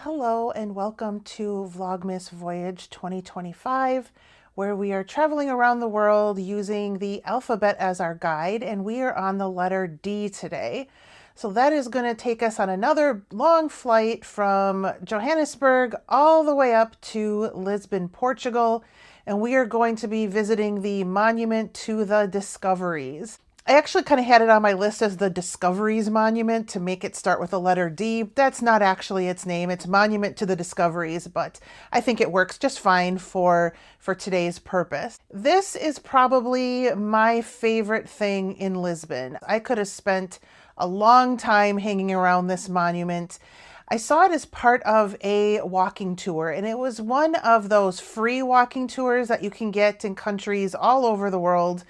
Hello and welcome to VLOGMAS Voyage 2025, where we are traveling around the world using the alphabet as our guide, and we are on the letter D today. So that is going to take us on another long flight from Johannesburg all the way up to Lisbon, Portugal, and we are going to be visiting the Monument to the Discoveries. I actually kind of had it on my list as the Discoveries Monument to make it start with the letter D. That's not actually its name. It's Monument to the Discoveries, but I think it works just fine for today's purpose. This is probably my favorite thing in Lisbon. I could have spent a long time hanging around this monument. I saw it as part of a walking tour, and it was one of those free walking tours that you can get in countries all over the world.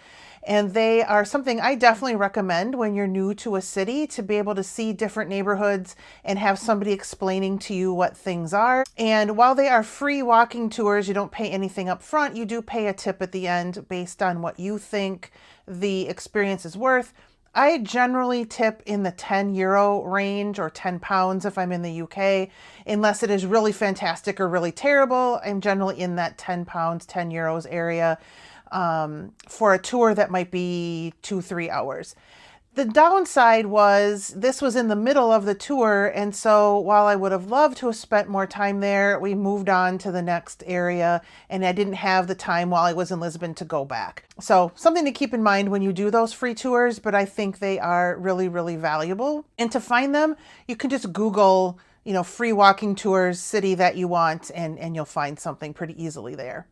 And they are something I definitely recommend when you're new to a city, to be able to see different neighborhoods and have somebody explaining to you what things are. And while they are free walking tours, you don't pay anything up front. You do pay a tip at the end based on what you think the experience is worth. I generally tip in the €10 range, or £10 if I'm in the UK, unless it is really fantastic or really terrible. I'm generally in that £10, €10 area. For a tour that might be 2-3 hours. The downside was this was in the middle of the tour, and so while I would have loved to have spent more time there, we moved on to the next area, and I didn't have the time while I was in Lisbon to go back. So something to keep in mind when you do those free tours, but I think they are really, really valuable. And to find them, you can just Google, free walking tours, city that you want, and you'll find something pretty easily there.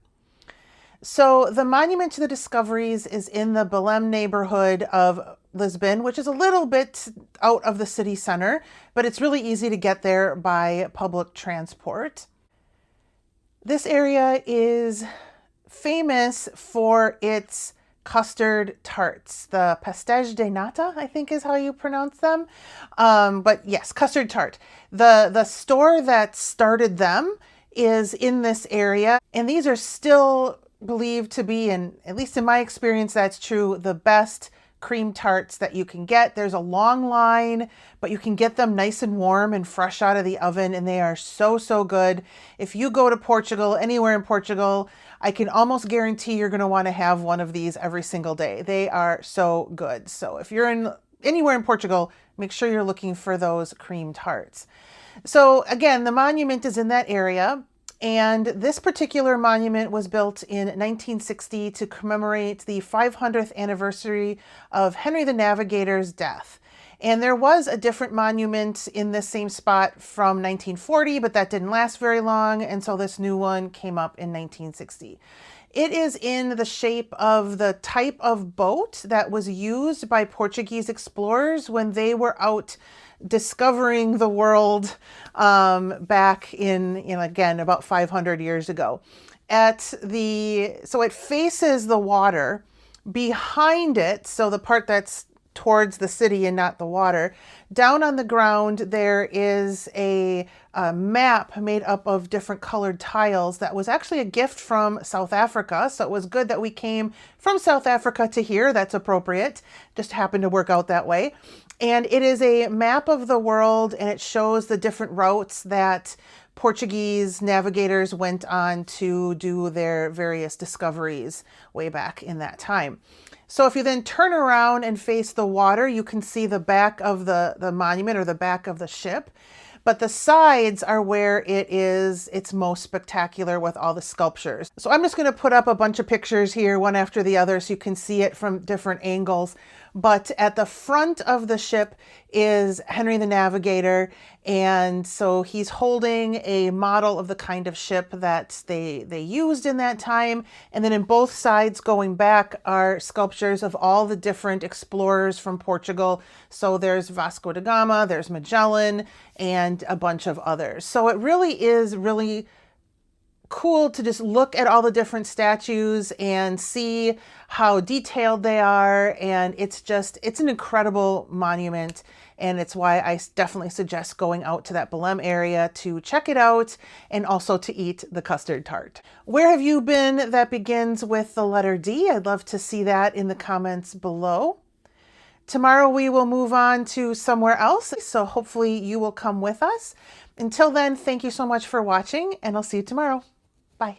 So the Monument to the Discoveries is in the Belém neighborhood of Lisbon, which is a little bit out of the city center, but it's really easy to get there by public transport. This area is famous for its custard tarts. The pastéis de nata, I think is how you pronounce them. But yes, custard tart. The store that started them is in this area, and these are still believed to be, and at least in my experience that's true, the best cream tarts that you can get. There's a long line, but you can get them nice and warm and fresh out of the oven, and they are so, so good. If you go to Portugal, anywhere in Portugal, I can almost guarantee you're going to want to have one of these every single day. They are so good. So if you're anywhere in Portugal, make sure you're looking for those cream tarts. So again, the monument is in that area. And this particular monument was built in 1960 to commemorate the 500th anniversary of Henry the Navigator's death. And there was a different monument in this same spot from 1940, but that didn't last very long. And so this new one came up in 1960. It is in the shape of the type of boat that was used by Portuguese explorers when they were out discovering the world back in, again, about 500 years ago. So it faces the water. Behind it, so the part that's towards the city and not the water, down on the ground there is a map made up of different colored tiles that was actually a gift from South Africa. So it was good that we came from South Africa to here. That's appropriate. Just happened to work out that way. And it is a map of the world, and it shows the different routes that Portuguese navigators went on to do their various discoveries way back in that time. So if you then turn around and face the water, you can see the back of the monument, or the back of the ship. But the sides are where it's most spectacular with all the sculptures. So I'm just going to put up a bunch of pictures here, one after the other, so you can see it from different angles. But at the front of the ship is Henry the Navigator, and so he's holding a model of the kind of ship that they used in that time. And then in both sides going back are sculptures of all the different explorers from Portugal. So there's Vasco da Gama, there's Magellan, and a bunch of others. So it really is really cool to just look at all the different statues and see how detailed they are. And it's an incredible monument. And it's why I definitely suggest going out to that Belém area to check it out, and also to eat the custard tart. Where have you been that begins with the letter D? I'd love to see that in the comments below. Tomorrow we will move on to somewhere else, so hopefully you will come with us. Until then, thank you so much for watching, and I'll see you tomorrow. Bye.